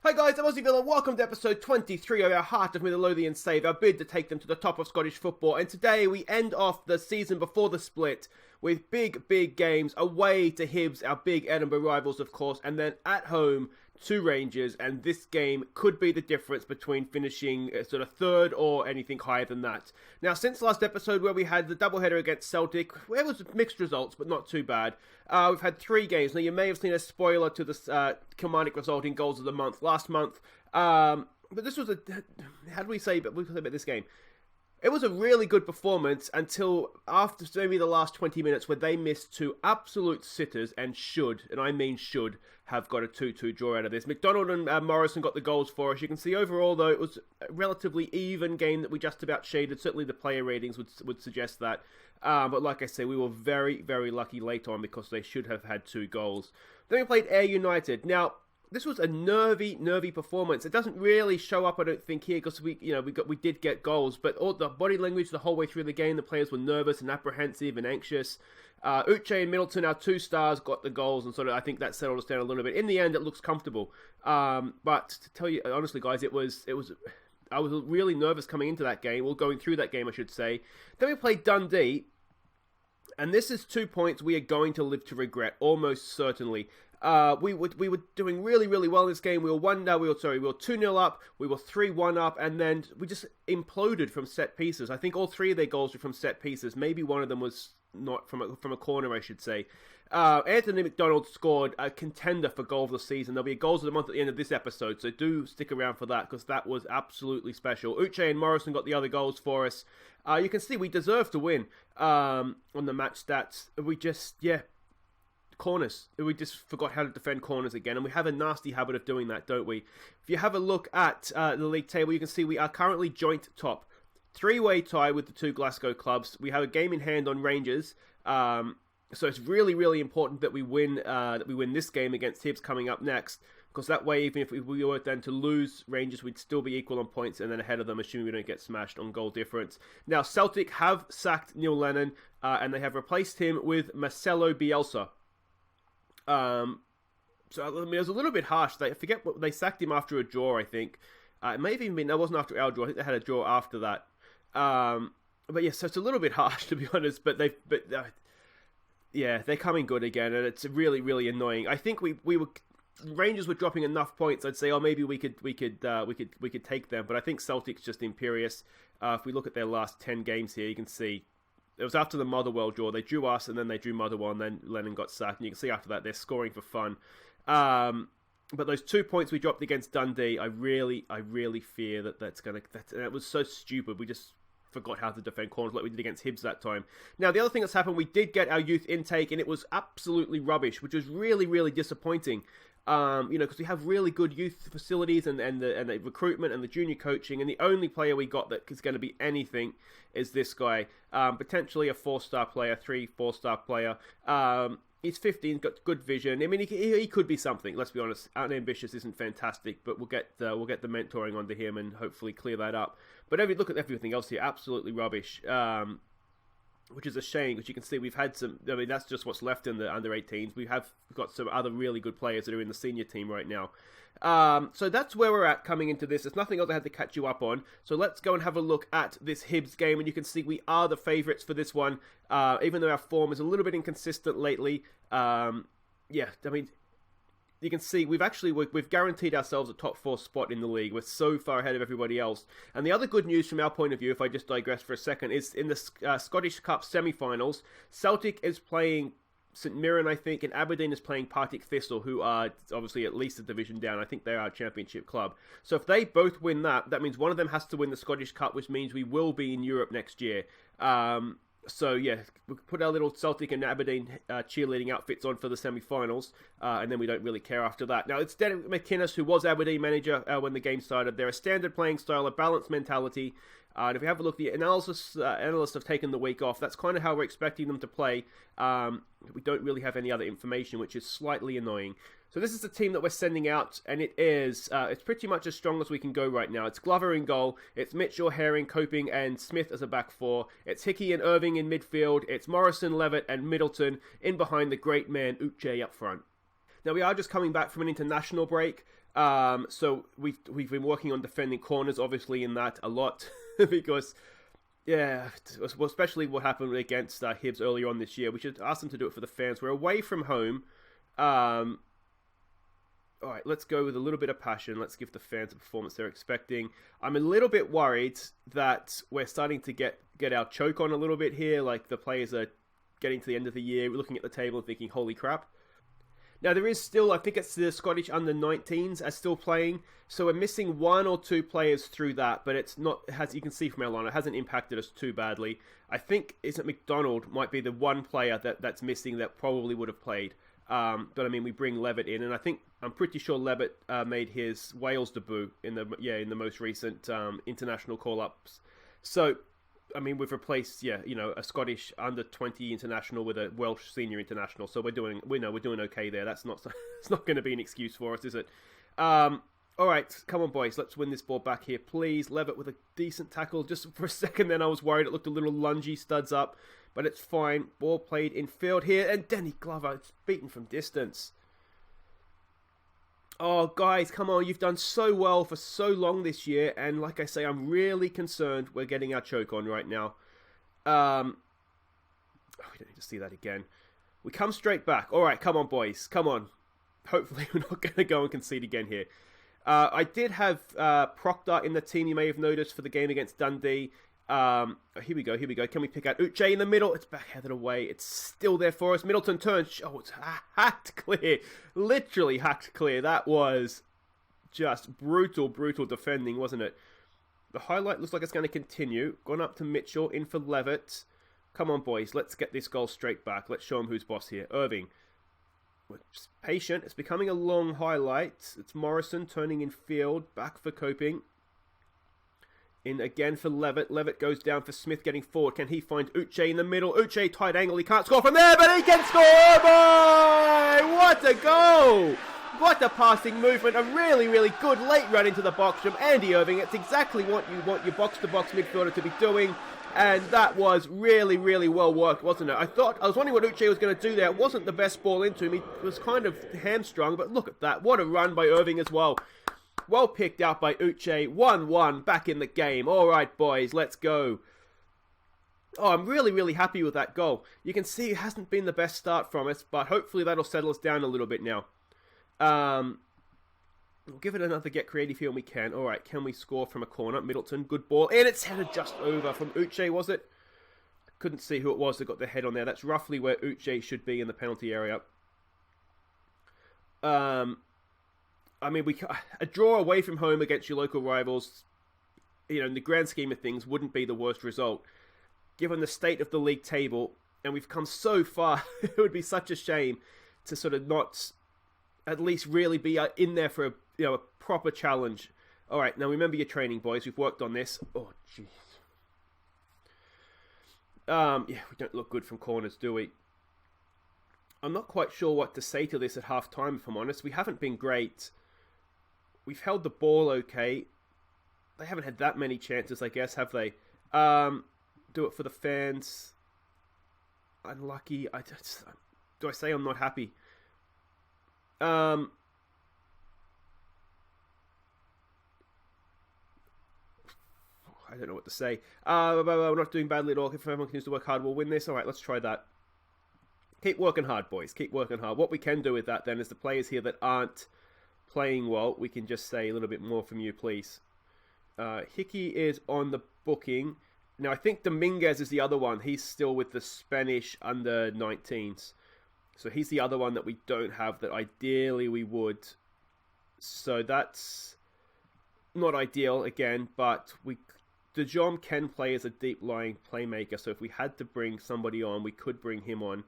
Hi guys, I'm Aussie and welcome to episode 23 of our Heart of Midlothian save, our bid to take them to the top of Scottish football. And today we end off the season before the split with big games away to Hibs, our big Edinburgh rivals of course, and then at home to Rangers, and this game could be the difference between finishing sort of third or anything higher than that. Now, since last episode where we had the doubleheader against Celtic, it was mixed results, but not too bad. We've had 3 games. Now, you may have seen a spoiler to the Kilmarnock result in Goals of the Month last month, but this was how do we say about this game? It was a really good performance until after maybe the last 20 minutes where they missed 2 absolute sitters and should have got a 2-2 draw out of this. McDonald and Morrison got the goals for us. You can see overall, though, it was a relatively even game that we just about shaded. Certainly the player ratings would suggest that. But like I say, we were very lucky late on because they should have had 2 goals. Then we played Ayr United. Now, this was a nervy performance. It doesn't really show up, I don't think, here because we did get goals, but all the body language the whole way through the game, the players were nervous and apprehensive and anxious. Uche and Middleton, our 2 stars, got the goals, and sort of I think that settled us down a little bit. In the end, it looks comfortable. But to tell you honestly, guys, I was really nervous coming into that game, or going through that game, I should say. Then we played Dundee, and this is 2 points we are going to live to regret, almost certainly. We were doing really well in this game. We were 2-0 up, we were 3-1 up, and then we just imploded from set pieces. I think all 3 of their goals were from set pieces. Maybe one of them was not from a corner, I should say. Anthony McDonald scored a contender for goal of the season. There'll be a goals of the month at the end of this episode, so do stick around for that because that was absolutely special. Uche and Morrison got the other goals for us. You can see we deserved to win on the match stats. We just, corners. We just forgot how to defend corners again, and we have a nasty habit of doing that, don't we? If you have a look at the league table, you can see we are currently joint top. 3-way tie with the 2 Glasgow clubs. We have a game in hand on Rangers, so it's really important that we win this game against Hibs coming up next, because that way, even if we were then to lose Rangers, we'd still be equal on points and then ahead of them, assuming we don't get smashed on goal difference. Now, Celtic have sacked Neil Lennon, and they have replaced him with Marcelo Bielsa. So I mean, it was a little bit harsh. I forget what they sacked him after a draw, I think. It may have even been, that wasn't after our draw. I think they had a draw after that. But yeah, so it's a little bit harsh to be honest. But they're coming good again, and it's really annoying. I think Rangers were dropping enough points. I'd say, maybe we could take them. But I think Celtic's just imperious. If we look at their last 10 games here, you can see. It was after the Motherwell draw. They drew us, and then they drew Motherwell, and then Lennon got sacked. And you can see after that, they're scoring for fun. But those 2 points we dropped against Dundee, I really fear that was so stupid. We just forgot how to defend corners like we did against Hibs that time. Now, the other thing that's happened, we did get our youth intake, and it was absolutely rubbish, which was really disappointing. Because we have really good youth facilities and the recruitment and the junior coaching, and the only player we got that is going to be anything is this guy. Potentially a 4-star player, 4-star player. He's 15, got good vision. I mean, he could be something. Let's be honest. Unambitious isn't fantastic, but we'll get the mentoring onto him and hopefully clear that up. But look at everything else here, absolutely rubbish. Which is a shame, because you can see we've had some. I mean, that's just what's left in the under-18s. We've got some other really good players that are in the senior team right now. So that's where we're at coming into this. There's nothing else I had to catch you up on. So let's go and have a look at this Hibs game, and you can see we are the favourites for this one. Even though our form is a little bit inconsistent lately. I mean, you can see we've guaranteed ourselves a top 4 spot in the league. We're so far ahead of everybody else. And the other good news from our point of view, if I just digress for a second, is in the Scottish Cup semi-finals, Celtic is playing St Mirren, I think, and Aberdeen is playing Partick Thistle, who are obviously at least a division down. I think they are a championship club. So if they both win that means one of them has to win the Scottish Cup, which means we will be in Europe next year. So yeah, we put our little Celtic and Aberdeen cheerleading outfits on for the semi-finals, and then we don't really care after that. Now, it's Derek McInnes, who was Aberdeen manager when the game started. They're a standard playing style, a balanced mentality. And if we have a look, the analysts have taken the week off. That's kind of how we're expecting them to play. We don't really have any other information, which is slightly annoying. So this is the team that we're sending out, and it's pretty much as strong as we can go right now. It's Glover in goal, it's Mitchell, Herring, Coping, and Smith as a back 4. It's Hickey and Irving in midfield. It's Morrison, Levitt, and Middleton in behind the great man Uche up front. Now, we are just coming back from an international break, So we've been working on defending corners, obviously, in that a lot because, yeah, well, especially what happened against Hibs earlier on this year. We should ask them to do it for the fans. We're away from home. All right, let's go with a little bit of passion. Let's give the fans a performance they're expecting. I'm a little bit worried that we're starting to get our choke on a little bit here. Like the players are getting to the end of the year, we're looking at the table and thinking, holy crap. Now there is still, I think it's the Scottish under-19s are still playing. So we're missing 1 or 2 players through that, but it's not, as you can see from our line, it hasn't impacted us too badly. I think, isn't McDonald might be the one player that's missing that probably would have played. But I mean, we bring Levitt in, and I'm pretty sure Levitt made his Wales debut in the most recent international call-ups. So, I mean, we've replaced a Scottish under-20 international with a Welsh senior international. So we're doing okay there. That's not it's not going to be an excuse for us, is it? All right, come on, boys. Let's win this ball back here, please. Levitt with a decent tackle. Just for a second, then I was worried. It looked a little lungy, studs up. But it's fine. Ball played in field here. And Danny Glover, it's beaten from distance. Oh, guys, come on. You've done so well for so long this year. And like I say, I'm really concerned we're getting our choke on right now. We don't need to see that again. We come straight back. All right, come on, boys. Come on. Hopefully we're not going to go and concede again here. I did have Proctor in the team, you may have noticed, for the game against Dundee. Here we go. Can we pick out Uche in the middle? It's backheaded away. It's still there for us. Middleton turns. Oh, it's hacked clear. Literally hacked clear. That was just brutal defending, wasn't it? The highlight looks like it's going to continue. Gone up to Mitchell, in for Levitt. Come on, boys. Let's get this goal straight back. Let's show them who's boss here. Irving. We're just patient. It's becoming a long highlight. It's Morrison turning in field. Back for Coping. In again for Levitt. Levitt goes down for Smith getting forward. Can he find Uche in the middle? Uche, tight angle. He can't score from there, but he can score! Boy! What a goal! What a passing movement. A really good late run into the box from Andy Irving. It's exactly what you want your box-to-box midfielder to be doing. And that was really well worked, wasn't it? I was wondering what Uche was going to do there. It wasn't the best ball into him. He was kind of hamstrung, but look at that. What a run by Irving as well. Well picked out by Uche. 1-1 back in the game. All right, boys, let's go. Oh, I'm really happy with that goal. You can see it hasn't been the best start from us, but hopefully that'll settle us down a little bit now. We'll give it another get creative here when we can. All right, can we score from a corner? Middleton, good ball. And it's headed just over from Uche, was it? Couldn't see who it was that got the head on there. That's roughly where Uche should be in the penalty area. I mean, a draw away from home against your local rivals, in the grand scheme of things, wouldn't be the worst result. Given the state of the league table, and we've come so far, it would be such a shame to sort of not at least really be in there for a proper challenge. All right, now remember your training, boys. We've worked on this. Oh, jeez. Yeah, we don't look good from corners, do we? I'm not quite sure what to say to this at half-time, if I'm honest. We haven't been great. We've held the ball okay. They haven't had that many chances, I guess, have they? Do it for the fans. Unlucky. Do I say I'm not happy? I don't know what to say. We're not doing badly at all. If everyone continues to work hard, we'll win this. All right, let's try that. Keep working hard, boys. Keep working hard. What we can do with that, then, is the players here that aren't playing well, we can just say a little bit more from you, please. Hickey is on the booking. Now, I think Dominguez is the other one. He's still with the Spanish under-19s. So he's the other one that we don't have that ideally we would. So that's not ideal, again, but De Jong can play as a deep-lying playmaker. So if we had to bring somebody on, we could bring him on.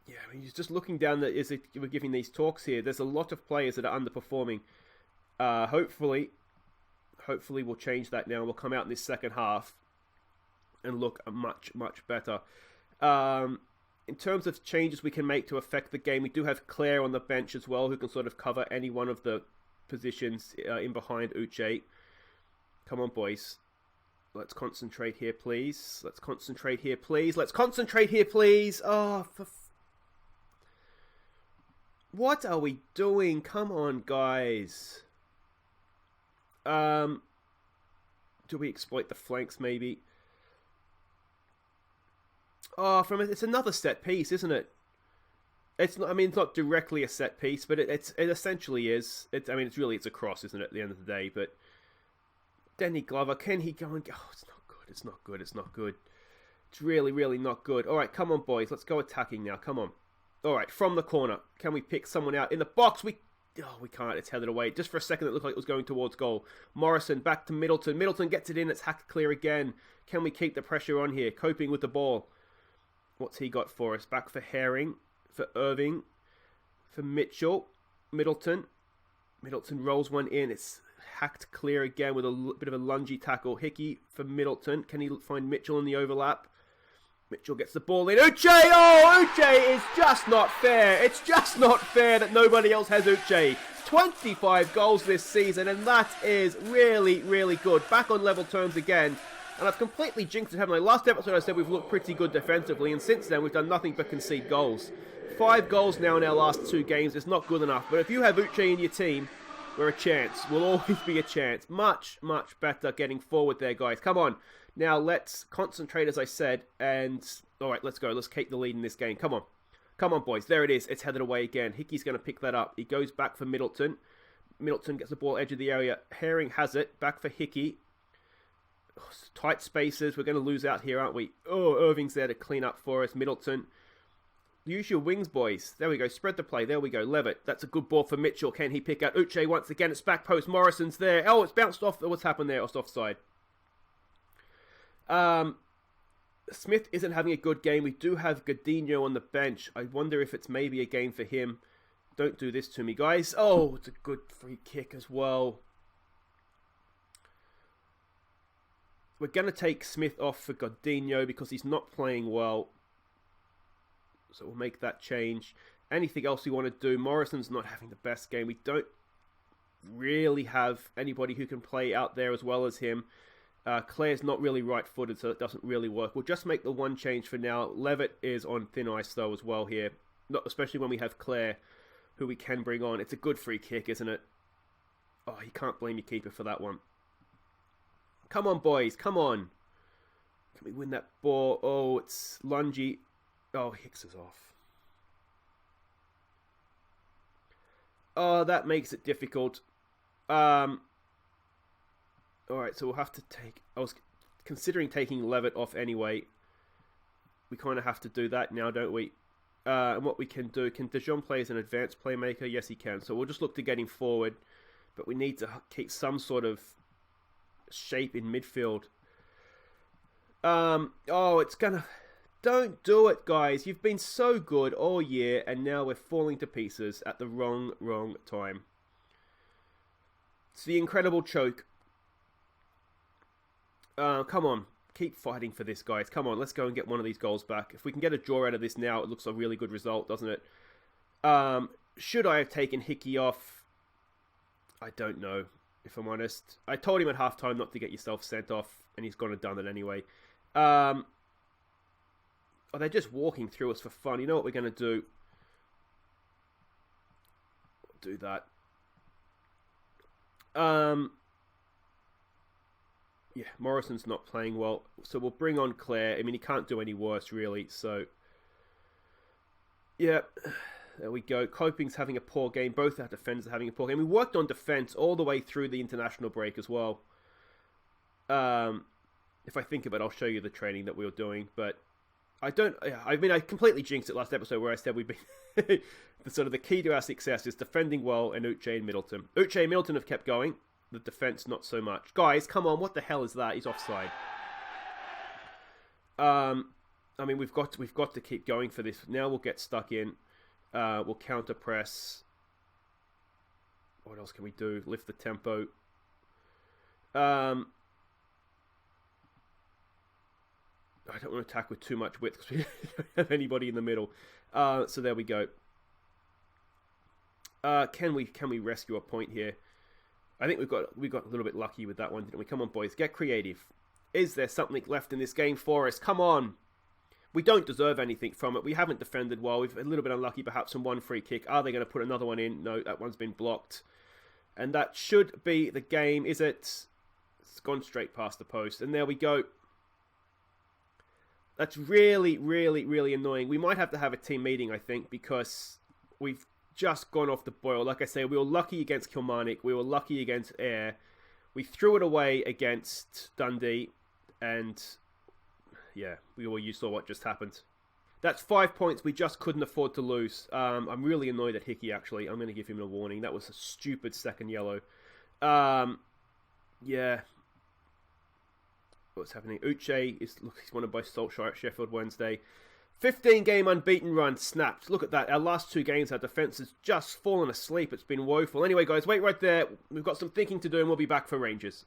Yeah, I mean, just looking down, we're giving these talks here. There's a lot of players that are underperforming. Hopefully we'll change that now. We'll come out in this second half and look much better. In terms of changes we can make to affect the game, we do have Claire on the bench as well, who can sort of cover any one of the positions in behind Uche. Come on, boys. Let's concentrate here, please. Let's concentrate here, please. Oh, What are we doing? Come on, guys. Do we exploit the flanks, maybe? Oh, it's another set piece, isn't it? It's not. I mean, it's not directly a set piece, but it essentially is. It's a cross, isn't it? At the end of the day, but Danny Glover, can he go and go? Oh, it's not good. It's not good. It's not good. It's really, really not good. All right, come on, boys. Let's go attacking now. Come on. All right, from the corner, can we pick someone out in the box? We can't. It's headed away. Just for a second, it looked like it was going towards goal. Morrison back to Middleton. Middleton gets it in. It's hacked clear again. Can we keep the pressure on here? Coping with the ball. What's he got for us? Back for Herring, for Irving, for Mitchell. Middleton rolls one in. It's hacked clear again with a bit of a lungy tackle. Hickey for Middleton. Can he find Mitchell in the overlap? Mitchell gets the ball in. Uche! Oh, Uche is just not fair. It's just not fair that nobody else has Uche. 25 goals this season, and that is really, really good. Back on level terms again. And I've completely jinxed it, haven't I? Last episode I said we've looked pretty good defensively, and since then we've done nothing but concede goals. 5 goals now in our last 2 games. It's not good enough. But if you have Uche in your team, we're a chance. We'll always be a chance. Much, much better getting forward there, guys. Come on. Now, let's concentrate, as I said, and... Alright, let's go. Let's keep the lead in this game. Come on. Come on, boys. There it is. It's headed away again. Hickey's going to pick that up. He goes back for Middleton. Middleton gets the ball edge of the area. Herring has it. Back for Hickey. Oh, tight spaces. We're going to lose out here, aren't we? Oh, Irving's there to clean up for us. Middleton. Use your wings, boys. There we go. Spread the play. There we go. Levitt. That's a good ball for Mitchell. Can he pick out Uche once again? It's back post. Morrison's there. Oh, it's bounced off. What's happened there? It's offside. Smith isn't having a good game. We do have Godinho on the bench. I wonder if it's maybe a game for him. Don't do this to me, guys. Oh, it's a good free kick as well. We're going to take Smith off for Godinho because he's not playing well. So we'll make that change. Anything else we want to do? Morrison's not having the best game. We don't really have anybody who can play out there as well as him. Claire's not really right-footed, so it doesn't really work. We'll just make the one change for now. Levitt is on thin ice, though, as well here. Not especially when we have Claire, who we can bring on. It's a good free kick, isn't it? Oh, you can't blame your keeper for that one. Come on, boys. Come on. Can we win that ball? Oh, it's lungy. Oh, Hicks is off. Oh, that makes it difficult. Alright, so we'll have to take... I was considering taking Levitt off anyway. We kind of have to do that now, don't we? And what we can do... Can De Jong play as an advanced playmaker? Yes, he can. So we'll just look to get him forward. But we need to keep some sort of shape in midfield. Oh, it's gonna... Don't do it, guys. You've been so good all year, and now we're falling to pieces at the wrong time. It's the incredible choke. Come on. Keep fighting for this, guys. Come on, let's go and get one of these goals back. If we can get a draw out of this now, it looks a really good result, doesn't it? Should I have taken Hickey off? I don't know, if I'm honest. I told him at halftime not to get yourself sent off, and he's gone and done it anyway. Oh, they're just walking through us for fun. You know what we're going to do? We'll do that. Yeah, Morrison's not playing well. So we'll bring on Claire. I mean, he can't do any worse, really. So, yeah, there we go. Coping's having a poor game. Both our defenders are having a poor game. We worked on defence all the way through the international break as well. If I think of it, I'll show you the training that we were doing. But I completely jinxed it last episode where I said we've been... the key to our success is defending well and Uche and Middleton. Uche and Middleton have kept going. The defense, not so much. Guys, come on. What the hell is that? He's offside. I mean, we've got to keep going for this. Now we'll get stuck in. We'll counter press. What else can we do? Lift the tempo. I don't want to attack with too much width because we don't have anybody in the middle. So there we go. Can we rescue a point here? I think we got a little bit lucky with that one, didn't we? Come on, boys, get creative. Is there something left in this game for us? Come on. We don't deserve anything from it. We haven't defended well. We've a little bit unlucky perhaps on one free kick. Are they going to put another one in? No, that one's been blocked. And that should be the game, is it? It's gone straight past the post. And there we go. That's really, really, really annoying. We might have to have a team meeting, I think, because we've just gone off the boil. Like I say, we were lucky against Kilmarnock. We were lucky against Ayr. We threw it away against Dundee. And yeah, you saw what just happened. That's 5 points we just couldn't afford to lose. I'm really annoyed at Hickey, actually. I'm going to give him a warning. That was a stupid second yellow. Yeah. What's happening? Uche he's wanted by Solskjaer at Sheffield Wednesday. 15-game unbeaten run snapped. Look at that. Our last 2 games, our defence has just fallen asleep. It's been woeful. Anyway, guys, wait right there. We've got some thinking to do, and we'll be back for Rangers.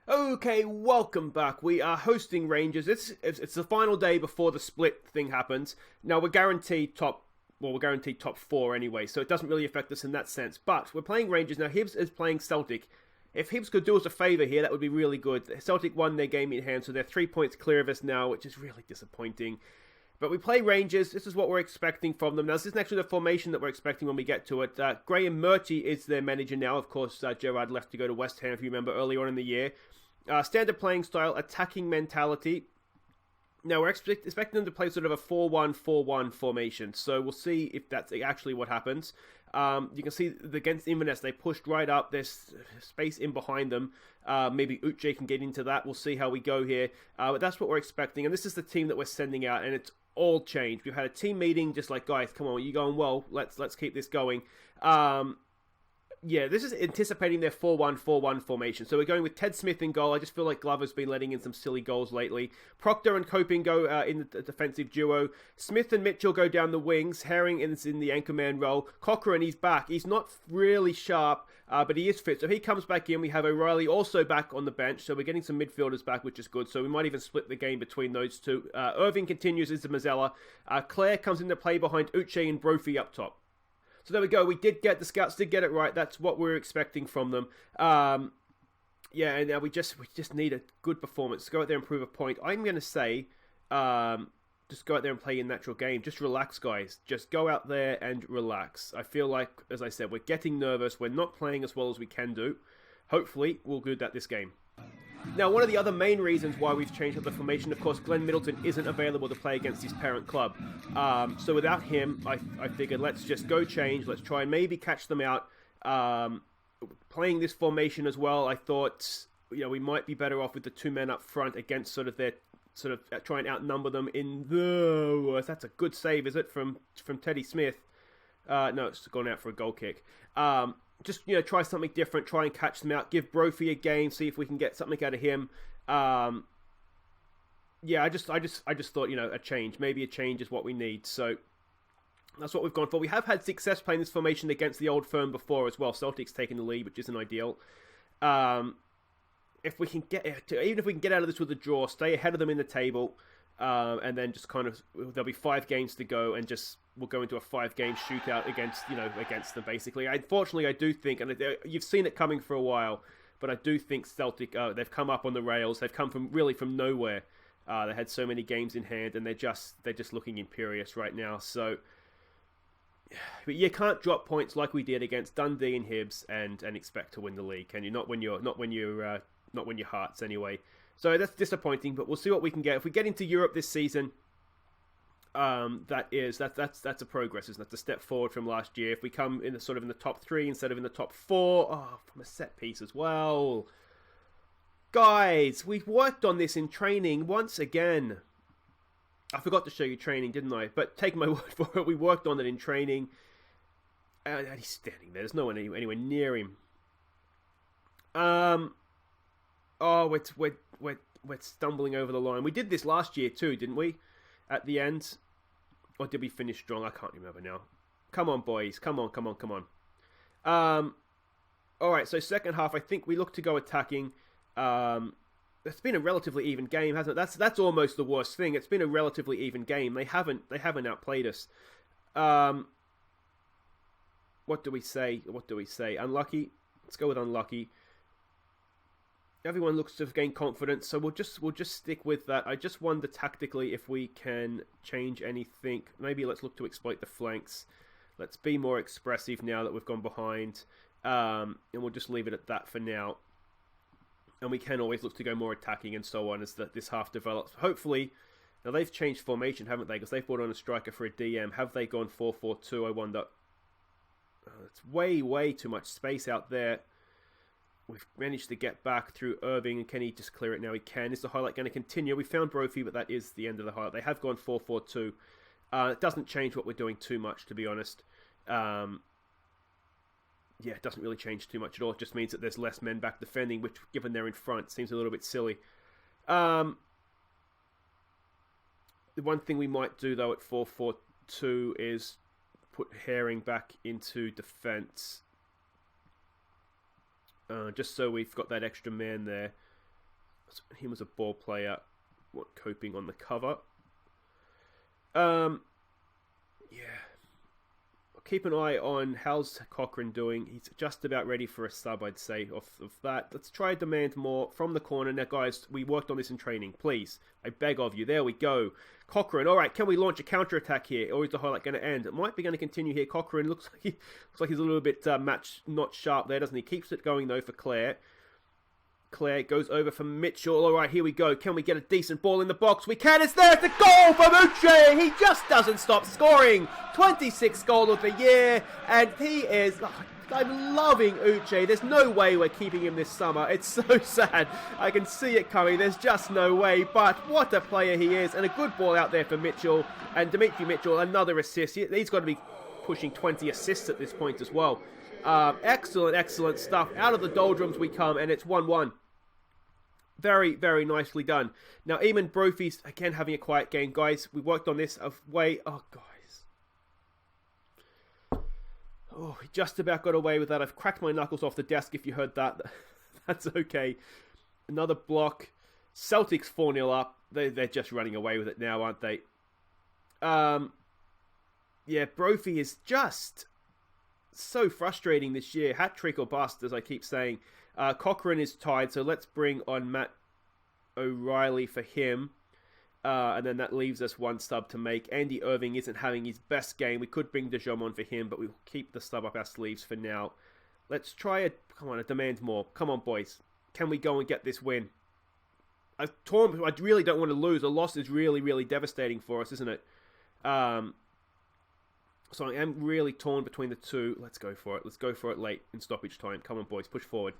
Okay, welcome back. We are hosting Rangers. It's the final day before the split thing happens. Now, we're guaranteed top 4 anyway, so it doesn't really affect us in that sense. But we're playing Rangers. Now, Hibs is playing Celtic. If Hibs could do us a favour here, that would be really good. Celtic won their game in hand, so they're 3 points clear of us now, which is really disappointing. But we play Rangers. This is what we're expecting from them. Now, this isn't actually the formation that we're expecting when we get to it. Graham Murchie is their manager now. Of course, Gerrard left to go to West Ham, if you remember, earlier on in the year. Standard playing style, attacking mentality. Now, we're expecting them to play sort of a 4-1-4-1 formation. So we'll see if that's actually what happens. You can see against Inverness, they pushed right up. There's space in behind them. Maybe Uche can get into that. We'll see how we go here. But that's what we're expecting. And this is the team that we're sending out. And it's all changed. We've had a team meeting, just like, guys, come on, you're going well. Let's keep this going. Yeah, this is anticipating their 4-1-4-1 formation. So we're going with Ted Smith in goal. I just feel like Glover's been letting in some silly goals lately. Proctor and Coping go in the defensive duo. Smith and Mitchell go down the wings. Herring is in the anchorman role. Cochrane, he's back. He's not really sharp, but he is fit. So he comes back in. We have O'Reilly also back on the bench. So we're getting some midfielders back, which is good. So we might even split the game between those two. Irving continues as the Mazzella. Clare comes into play behind Uche and Brophy up top. So there we go. The scouts did get it right. That's what we're expecting from them. Yeah, and now we just need a good performance. Go out there and prove a point. I'm going to say, just go out there and play your natural game. Just relax, guys. Just go out there and relax. I feel like, as I said, we're getting nervous. We're not playing as well as we can do. Hopefully, we'll do that this game. Now, one of the other main reasons why we've changed up the formation, of course, Glenn Middleton isn't available to play against his parent club. So without him, I figured let's just go change. Let's try and maybe catch them out. Playing this formation as well, I thought, we might be better off with the 2 men up front against try and outnumber them in the... That's a good save, is it, from Teddy Smith? No, it's gone out for a goal kick. Just, try something different, try and catch them out, give Brophy a game, see if we can get something out of him. Yeah, I just thought, a change. Maybe a change is what we need. So that's what we've gone for. We have had success playing this formation against the old firm before as well. Celtic's taken the lead, which isn't ideal. If we can get out of this with a draw, stay ahead of them in the table, and then just there'll be 5 games to go, and we'll go into a 5-game shootout against them, basically. Unfortunately, I do think, and you've seen it coming for a while, but I do think Celtic, they've come up on the rails. They've come from nowhere. They had so many games in hand, and they're just looking imperious right now. So, but you can't drop points like we did against Dundee and Hibs and expect to win the league, can you? Not when you're Hearts anyway. So that's disappointing, but we'll see what we can get. If we get into Europe this season, that's a progress, isn't it? That's a step forward from last year. If we come in the top 3 instead of in the top 4, from a set piece as well. Guys, we've worked on this in training once again. I forgot to show you training, didn't I? But take my word for it, we worked on it in training. And he's standing there. There's no one anywhere near him. We're stumbling over the line. We did this last year too, didn't we? At the end. Or did we finish strong? I can't remember now. Come on, boys. Come on. Alright, so second half, I think we look to go attacking. It's been a relatively even game, hasn't it? That's almost the worst thing. It's been a relatively even game. They haven't outplayed us. What do we say? Unlucky? Let's go with unlucky. Everyone looks to have gained confidence, so we'll just stick with that. I just wonder tactically if we can change anything. Maybe let's look to exploit the flanks. Let's be more expressive now that we've gone behind, and we'll just leave it at that for now. And we can always look to go more attacking and so on as this half develops. Hopefully, now they've changed formation, haven't they? Because they've brought on a striker for a DM. Have they gone 4-4-2? I wonder. It's way too much space out there. We've managed to get back through Irving, and can he just clear it now? He can. Is the highlight going to continue? We found Brophy, but that is the end of the highlight. They have gone 4-4-2. It doesn't change what we're doing too much, to be honest. Yeah, it doesn't really change too much at all. It just means that there's less men back defending, which, given they're in front, seems a little bit silly. The one thing we might do, though, at 4-4-2 is put Herring back into defence. Just so we've got that extra man there. Him as a ball player, coping on the cover. Yeah. Keep an eye on how's Cochrane doing. He's just about ready for a sub, I'd say, off of that. Let's try demand more from the corner. Now, guys, we worked on this in training. Please, I beg of you. There we go. Cochrane, all right, can we launch a counter-attack here? Or is the highlight going to end? It might be going to continue here. Cochrane looks like he's a little bit not sharp there, doesn't he? Keeps it going, though, for Clare. Clare goes over for Mitchell. All right, here we go. Can we get a decent ball in the box? We can. It's there. It's a goal from Uche. He just doesn't stop scoring. 26th goal of the year. And he is... I'm loving Uche. There's no way we're keeping him this summer. It's so sad. I can see it coming. There's just no way. But what a player he is. And a good ball out there for Mitchell. And Dimitri Mitchell, another assist. He's got to be pushing 20 assists at this point as well. Excellent stuff. Out of the doldrums we come. And it's 1-1. Very, very nicely done. Now, Eamon Brophy's, again, having a quiet game. Guys, we worked on this way. Oh, guys. Oh, he just about got away with that. I've cracked my knuckles off the desk if you heard that. That's okay. Another block. Celtic's 4-0 up. They're just running away with it now, aren't they? Yeah, Brophy is just so frustrating this year. Hat-trick or bust, as I keep saying. Cochrane is tied, so let's bring on Matt O'Reilly for him. And then that leaves us one sub to make. Andy Irving isn't having his best game. We could bring De Jong on for him, but we'll keep the sub up our sleeves for now. Let's try it. Come on, it demands more. Come on, boys. Can we go and get this win? I really don't want to lose. A loss is really, really devastating for us, isn't it? So I am really torn between the two. Let's go for it. Let's go for it late in stoppage time. Come on, boys. Push forward.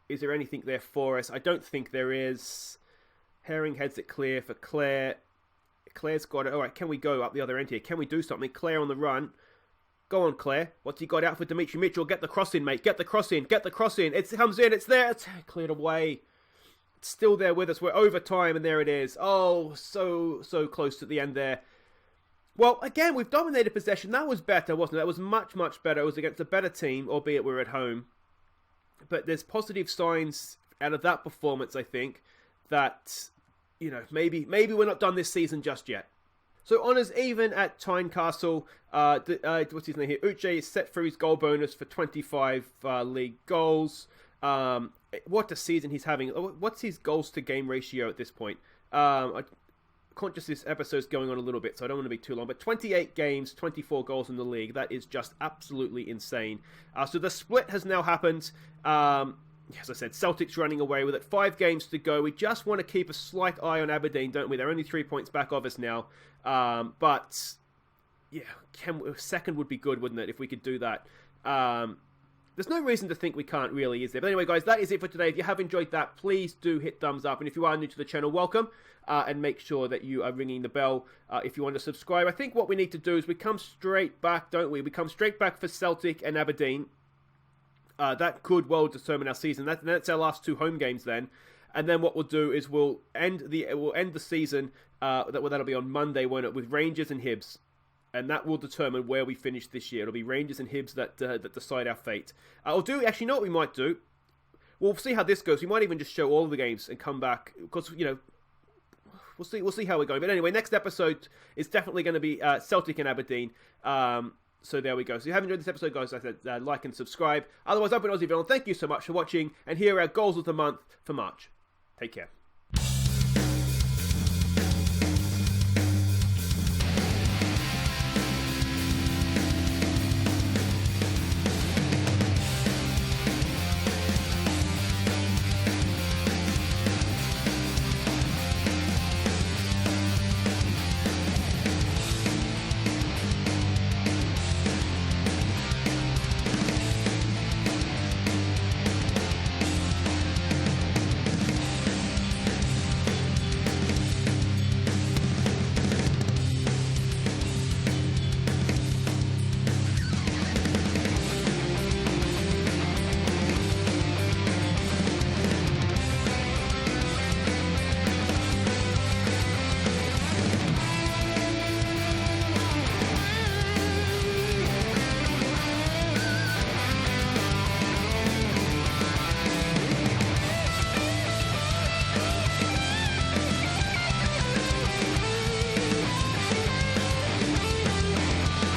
Is there anything there for us? I don't think there is. Herring heads it clear for Clare. Clare's got it. All right, can we go up the other end here? Can we do something? Clare on the run. Go on, Clare. What's he got out for Dimitri Mitchell? Get the cross in, mate. Get the cross in. Get the cross in. It comes in. It's there. It's cleared away. It's still there with us. We're over time, and there it is. Oh, so close to the end there. Well, again, we've dominated possession. That was better, wasn't it? That was much better. It was against a better team, albeit we're at home. But there's positive signs out of that performance, I think, that, you know, maybe we're not done this season just yet. So honours even at Tynecastle. What's his name here? Uche is set for his goal bonus for 25 league goals. What a season he's having. What's his goals to game ratio at this point? I'm conscious this episode's going on a little bit, so I don't want to be too long. But 28 games, 24 goals in the league. That is just absolutely insane. So the split has now happened. As I said, Celtic's running away with it. 5 games to go. We just want to keep a slight eye on Aberdeen, don't we? They're only 3 points back of us now. But, yeah, second would be good, wouldn't it, if we could do that? There's no reason to think we can't really, is there? But anyway, guys, that is it for today. If you have enjoyed that, please do hit thumbs up. And if you are new to the channel, welcome. And make sure that you are ringing the bell if you want to subscribe. I think what we need to do is we come straight back, don't we? We come straight back for Celtic and Aberdeen. That could well determine our season. That's our last 2 home games then. And then what we'll do is we'll end the season. That'll be on Monday, won't it? With Rangers and Hibs. And that will determine where we finish this year. It'll be Rangers and Hibs that decide our fate. Actually, you know what we might do? We'll see how this goes. We might even just show all of the games and come back. Because, you know, we'll see how we're going. But anyway, next episode is definitely going to be Celtic and Aberdeen. So there we go. So if you have enjoyed this episode, guys, like I said, like and subscribe. Otherwise, I've been Aussie Villain. Thank you so much for watching. And here are our goals of the month for March. Take care.